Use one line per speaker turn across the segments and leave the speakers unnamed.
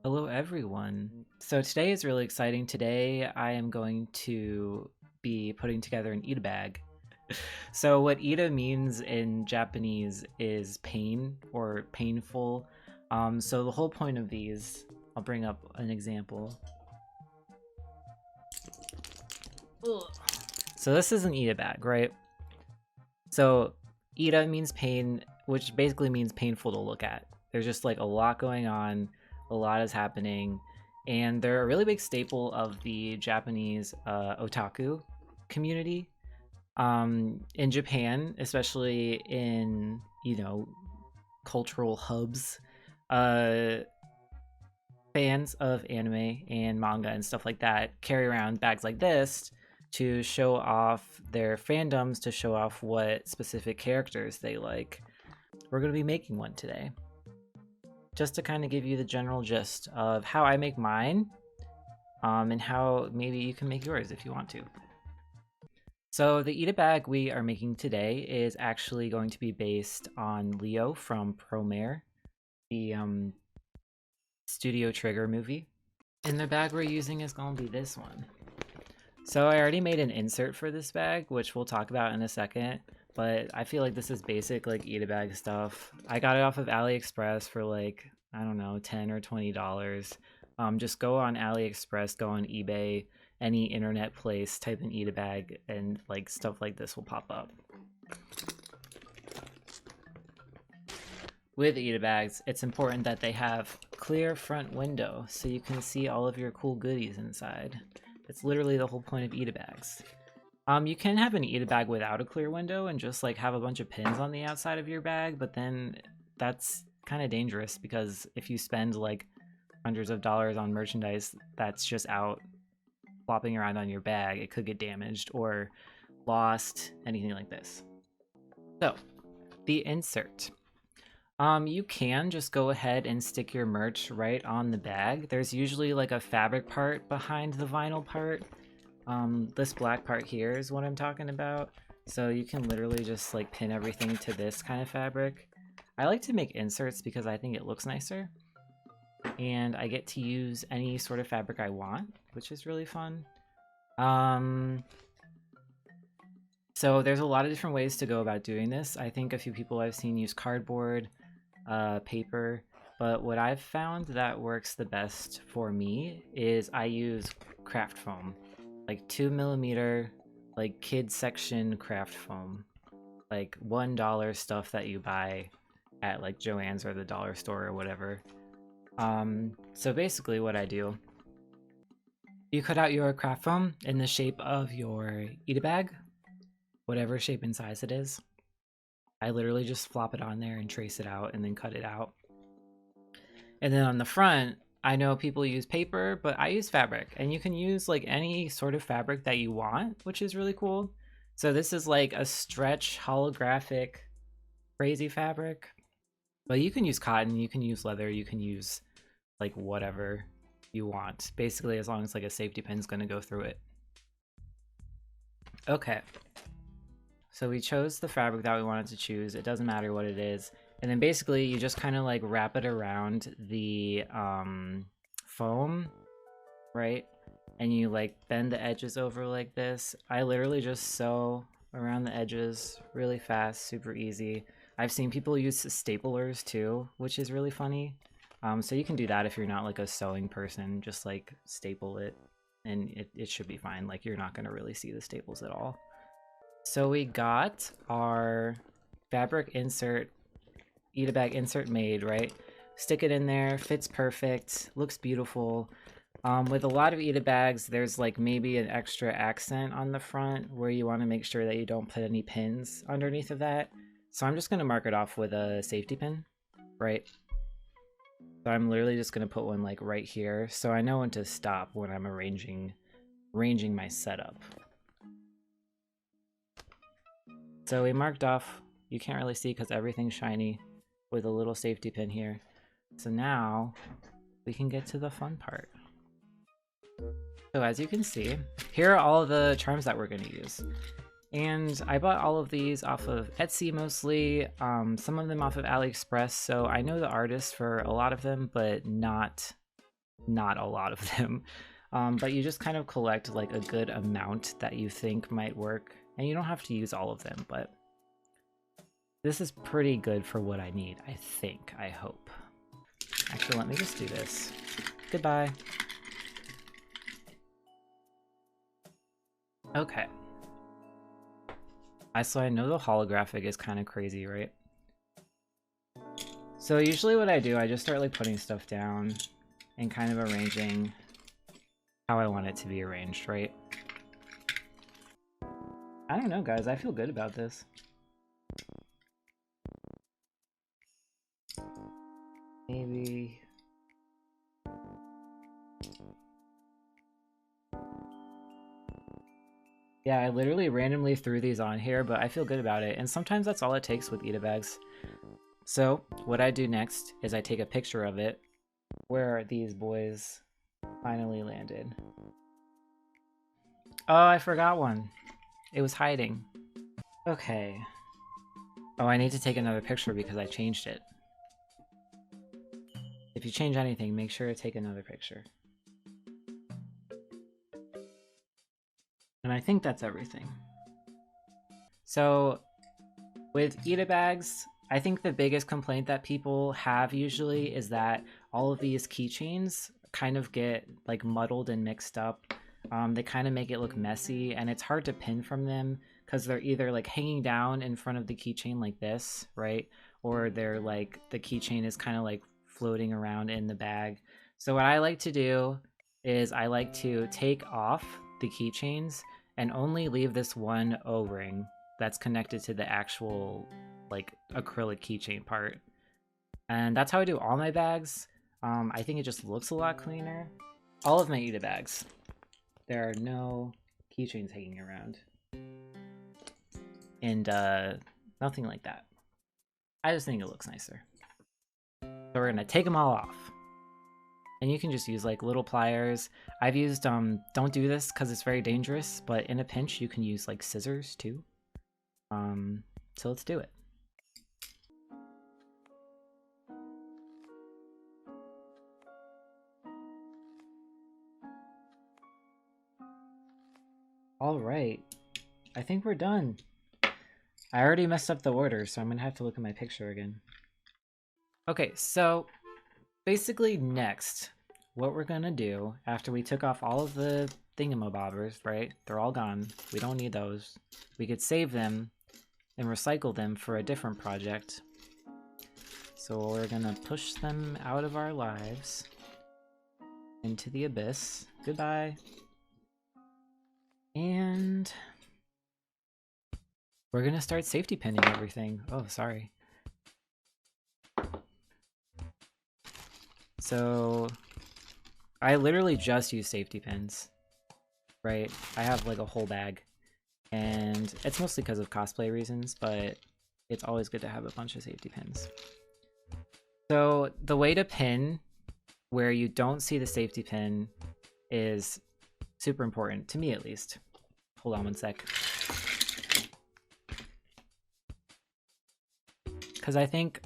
Hello everyone. So today is really exciting. Today I am going to be putting together an ITABAG. So what ita means in Japanese is pain or painful. So the whole point of these, I'll bring up an example. Ugh. So this is an ITABAG, right? So ita means pain, which basically means painful to look at. There's just like a lot going on. A lot is happening, and they're a really big staple of the Japanese otaku community. In Japan, especially in, cultural hubs, fans of anime and manga and stuff like that carry around bags like this to show off their fandoms, to show off what specific characters they like. We're going to be making one today, just to kind of give you the general gist of how I make mine, and how maybe you can make yours if you want to. So the ITABAG we are making today is actually going to be based on Leo from Promare, the Studio Trigger movie. And the bag we're using is going to be this one. So I already made an insert for this bag, which we'll talk about in a second, but I feel like this is basic like ITABAG stuff. I got it off of AliExpress for like, I don't know, $10 or $20. Just go on AliExpress, go on eBay, any internet place, type in ITABAG, and like stuff like this will pop up. With ITABAGs, it's important that they have clear front window so you can see all of your cool goodies inside. It's literally the whole point of ITABAGs. You can have an ITABAG without a clear window and just like have a bunch of pins on the outside of your bag, but then that's kind of dangerous because if you spend like hundreds of dollars on merchandise that's just out flopping around on your bag, it could get damaged or lost, anything like this. So, the insert. You can just go ahead and stick your merch right on the bag. There's usually like a fabric part behind the vinyl part. This black part here is what I'm talking about. So you can literally just like pin everything to this kind of fabric. I like to make inserts because I think it looks nicer. And I get to use any sort of fabric I want, which is really fun. So there's a lot of different ways to go about doing this. I think a few people I've seen use cardboard, paper, but what I've found that works the best for me is I use craft foam, like 2mm, like kid section craft foam, like $1 stuff that you buy at like Joann's or the dollar store or whatever. So basically what I do, you cut out your craft foam in the shape of your ITABAG, whatever shape and size it is. I literally just flop it on there and trace it out and then cut it out. And then on the front, I know people use paper, but I use fabric, and you can use like any sort of fabric that you want, which is really cool. So this is like a stretch holographic crazy fabric, but you can use cotton, you can use leather, you can use like whatever you want, basically, as long as like a safety pin's going to go through it. Okay, so we chose the fabric that we wanted to choose. It doesn't matter what it is. And then basically you just kind of like wrap it around the foam, right? And you like bend the edges over like this. I literally just sew around the edges really fast, super easy. I've seen people use staplers too, which is really funny. So you can do that if you're not like a sewing person, just like staple it and it should be fine. Like you're not gonna really see the staples at all. So we got our fabric insert, ITABAG insert made, right? Stick it in there, fits perfect, looks beautiful. With a lot of ITABAGs, there's like maybe an extra accent on the front where you want to make sure that you don't put any pins underneath of that. So I'm just going to mark it off with a safety pin, right? So I'm literally just going to put one like right here, so I know when to stop when I'm arranging my setup. So we marked off, you can't really see because everything's shiny, with a little safety pin here. So now we can get to the fun part. So as you can see, here are all of the charms that we're going to use. And I bought all of these off of Etsy mostly, some of them off of AliExpress, so I know the artist for a lot of them, but not not a lot of them. But you just kind of collect like a good amount that you think might work, and you don't have to use all of them, but this is pretty good for what I need, I think, I hope. Actually, let me just do this. Goodbye. Okay. So I know the holographic is kind of crazy, right? So usually what I do, I just start like putting stuff down and kind of arranging how I want it to be arranged, right? I don't know, guys. I feel good about this. Maybe... Yeah, I literally randomly threw these on here, but I feel good about it. And sometimes that's all it takes with ITABAGs. So what I do next is I take a picture of it where these boys finally landed. Oh, I forgot one. It was hiding. Okay. Oh, I need to take another picture because I changed it. If you change anything, make sure to take another picture. And I think that's everything. So with ITABAGs, I think the biggest complaint that people have usually is that all of these keychains kind of get like muddled and mixed up. They kind of make it look messy, and it's hard to pin from them because they're either like hanging down in front of the keychain like this, right? Or they're like, the keychain is kind of like floating around in the bag. So what I like to do is I like to take off the keychains and only leave this one O-ring that's connected to the actual like acrylic keychain part. And that's how I do all my bags. I think it just looks a lot cleaner. All of my ITABAGs, there are no keychains hanging around. And nothing like that. I just think it looks nicer. So we're gonna take them all off. And you can just use like little pliers. I've used, don't do this because it's very dangerous, but in a pinch you can use like scissors too. So let's do it. All right, I think we're done. I already messed up the order, so I'm gonna have to look at my picture again. Okay, so basically next, what we're gonna do after we took off all of the thingamabobbers, right? They're all gone. We don't need those. We could save them and recycle them for a different project. So we're gonna push them out of our lives into the abyss. Goodbye. And we're gonna start safety pinning everything. Oh, sorry. So I literally just use safety pins, right? I have like a whole bag, and it's mostly because of cosplay reasons, but it's always good to have a bunch of safety pins. So the way to pin where you don't see the safety pin is super important, to me at least. Hold on one sec. Because I think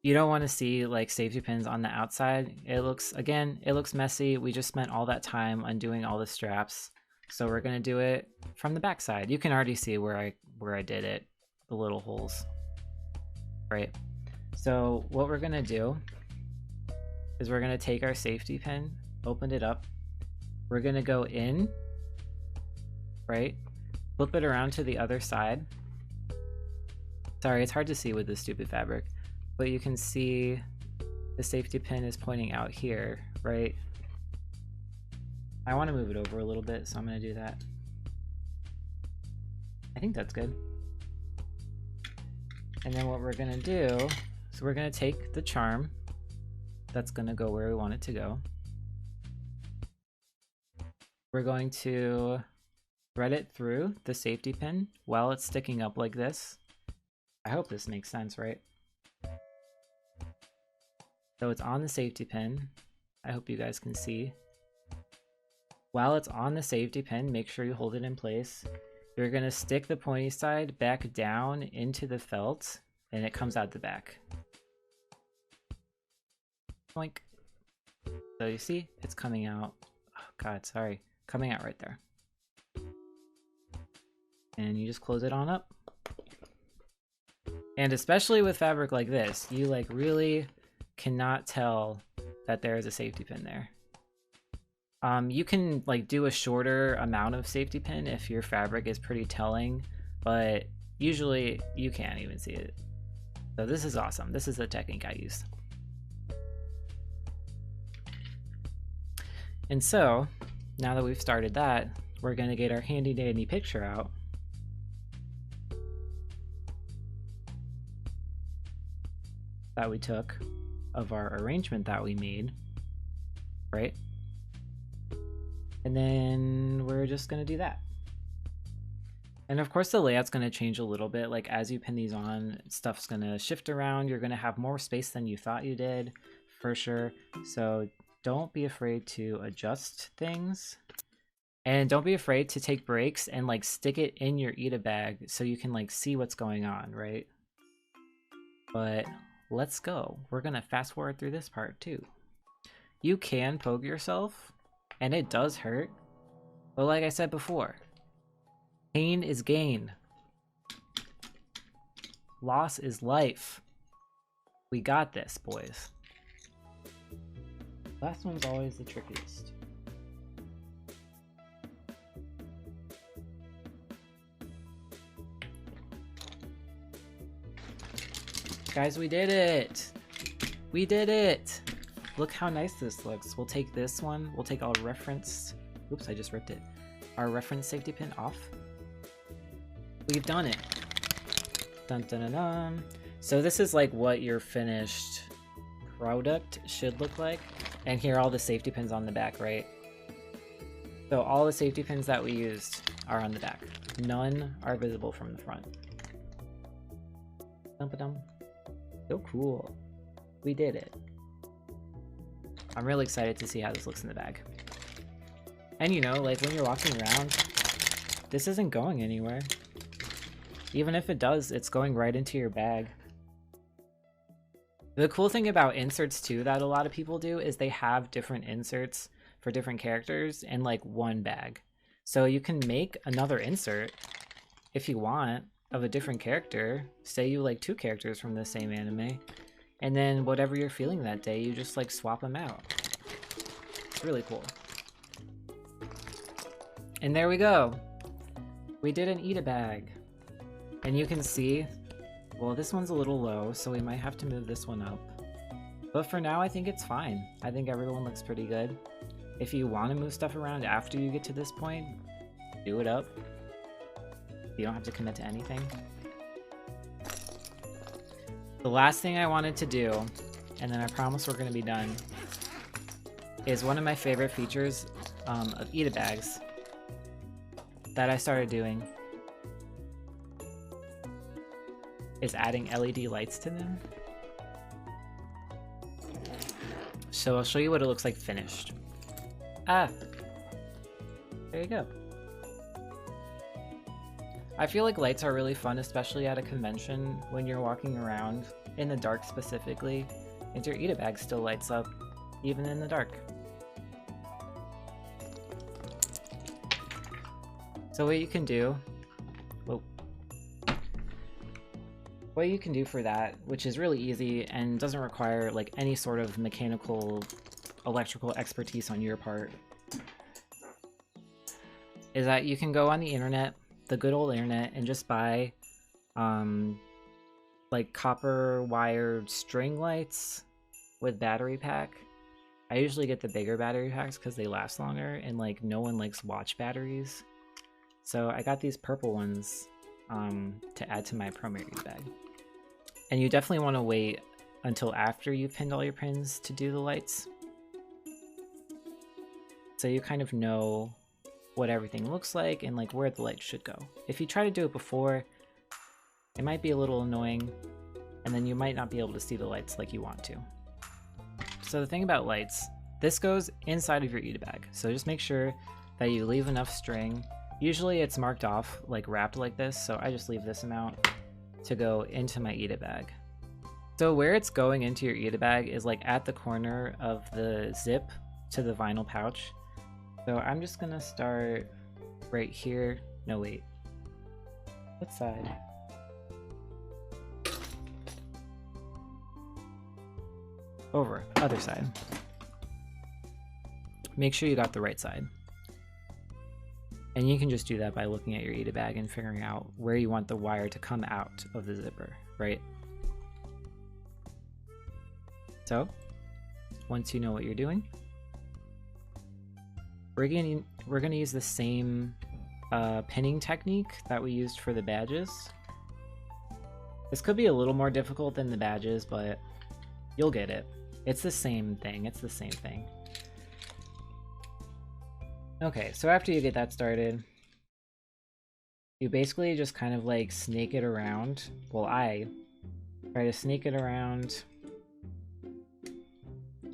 you don't want to see like safety pins on the outside. It looks, again, it looks messy. We just spent all that time undoing all the straps. So we're gonna do it from the back side. You can already see where I did it, the little holes, right? So what we're gonna do is we're gonna take our safety pin, open it up. We're gonna go in, right? Flip it around to the other side. Sorry, it's hard to see with this stupid fabric, but you can see the safety pin is pointing out here, right? I want to move it over a little bit, so I'm going to do that. I think that's good. And then what we're going to do, so we're going to take the charm that's going to go where we want it to go. We're going to thread it through the safety pin while it's sticking up like this. I hope this makes sense, right? So it's on the safety pin. I hope you guys can see. While it's on the safety pin, make sure you hold it in place. You're gonna stick the pointy side back down into the felt, and it comes out the back. Boink. So you see, it's coming out. Oh God, sorry. Coming out right there. And you just close it on up. And especially with fabric like this, you like really cannot tell that there is a safety pin there. You can like do a shorter amount of safety pin if your fabric is pretty telling, but usually you can't even see it. So this is awesome. This is the technique I use. And so now that we've started that, we're gonna get our handy dandy picture out. That we took of our arrangement that we made, right? And then we're just gonna do that. And of course the layout's gonna change a little bit. Like as you pin these on, stuff's gonna shift around. You're gonna have more space than you thought you did, for sure. So don't be afraid to adjust things. And don't be afraid to take breaks and like stick it in your ITABAG so you can like see what's going on, right? But let's go. We're gonna fast forward through this part too. You can poke yourself, and it does hurt. But like I said before, pain is gain. Loss is life. We got this, boys. Last one's always the trickiest. Guys, we did it! We did it! Look how nice this looks. We'll take this one. We'll take our reference... Oops, I just ripped it. Our reference safety pin off. We've done it. Dun dun dun dun. So this is like what your finished product should look like. And here are all the safety pins on the back, right? So all the safety pins that we used are on the back. None are visible from the front. Dum-ba-dum. So cool. We did it. I'm really excited to see how this looks in the bag. And you know, like when you're walking around, this isn't going anywhere. Even if it does, it's going right into your bag. The cool thing about inserts too that a lot of people do is they have different inserts for different characters in like one bag. So you can make another insert if you want of a different character. Say you like 2 characters from the same anime, and then whatever you're feeling that day, you just like swap them out. It's really cool. And there we go. We did an ITABAG. And you can see, well, this one's a little low, so we might have to move this one up. But for now, I think it's fine. I think everyone looks pretty good. If you want to move stuff around after you get to this point, do it up. You don't have to commit to anything. The last thing I wanted to do, and then I promise we're going to be done, is one of my favorite features of ITABAGs that I started doing is adding LED lights to them. So I'll show you what it looks like finished. Ah! There you go. I feel like lights are really fun, especially at a convention when you're walking around in the dark specifically, and your ITABAG still lights up even in the dark. So what you can do, what you can do for that, which is really easy and doesn't require like any sort of mechanical, electrical expertise on your part, is that you can go on the internet, the good old internet, and just buy like copper wired string lights with battery pack. I usually get the bigger battery packs because they last longer, and like no one likes watch batteries. So I got these purple ones to add to my primary bag. And you definitely want to wait until after you've pinned all your pins to do the lights, so you kind of know what everything looks like and like where the lights should go. If you try to do it before, it might be a little annoying, and then you might not be able to see the lights like you want to. So the thing about lights, this goes inside of your ITABAG, so just make sure that you leave enough string. Usually it's marked off, like wrapped like this, so I just leave this amount to go into my ITABAG. So where it's going into your ITABAG is like at the corner of the zip to the vinyl pouch. So I'm just gonna start right here. No, wait. What side? Over, other side. Make sure you got the right side. And you can just do that by looking at your ITABAG and figuring out where you want the wire to come out of the zipper, right? So, once you know what you're doing, we're gonna use the same pinning technique that we used for the badges. This could be a little more difficult than the badges, but you'll get it. It's the same thing. It's the same thing. Okay, so after you get that started, you basically just kind of like snake it around. Well, I try to snake it around.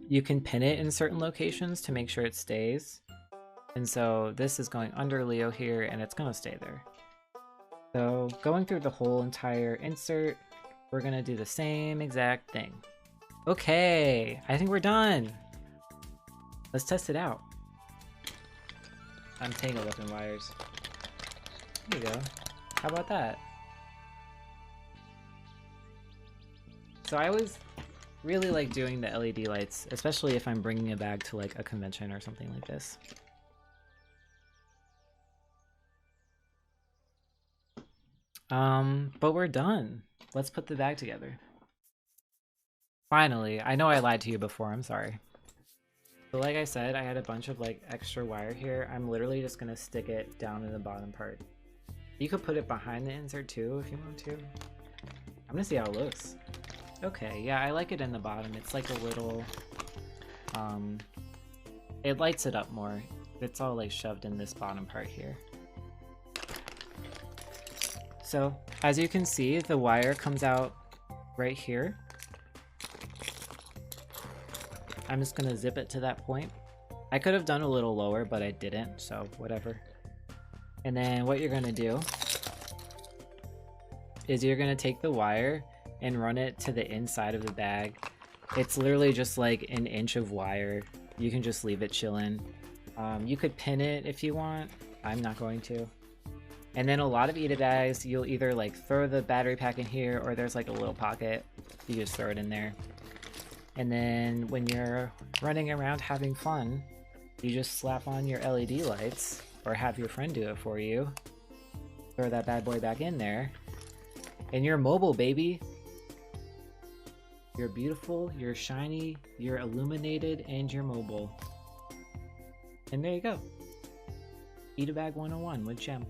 You can pin it in certain locations to make sure it stays. And so this is going under Leo here, and it's gonna stay there. So going through the whole entire insert, we're gonna do the same exact thing. Okay, I think we're done. Let's test it out. I'm tangled up in wires. There you go. How about that? So I always really like doing the LED lights, especially if I'm bringing a bag to like a convention or something like this. But we're done. Let's put the bag together. Finally, I know I lied to you before, I'm sorry. So like I said, I had a bunch of like extra wire here. I'm literally just gonna stick it down in the bottom part. You could put it behind the insert too if you want to. I'm gonna see how it looks. Okay, yeah, I like it in the bottom. It's like a little, it lights it up more. It's all like shoved in this bottom part here. So as you can see, the wire comes out right here. I'm just gonna zip it to that point. I could have done a little lower, but I didn't, so whatever. And then what you're gonna do is you're gonna take the wire and run it to the inside of the bag. It's literally just like an inch of wire. You can just leave it chilling. You could pin it if you want. I'm not going to. And then a lot of ITABAGs, you'll either like throw the battery pack in here, or there's like a little pocket. You just throw it in there. And then when you're running around having fun, you just slap on your LED lights, or have your friend do it for you. Throw that bad boy back in there. And you're mobile, baby. You're beautiful, you're shiny, you're illuminated, and you're mobile. And there you go. ITABAG 101 with Jem.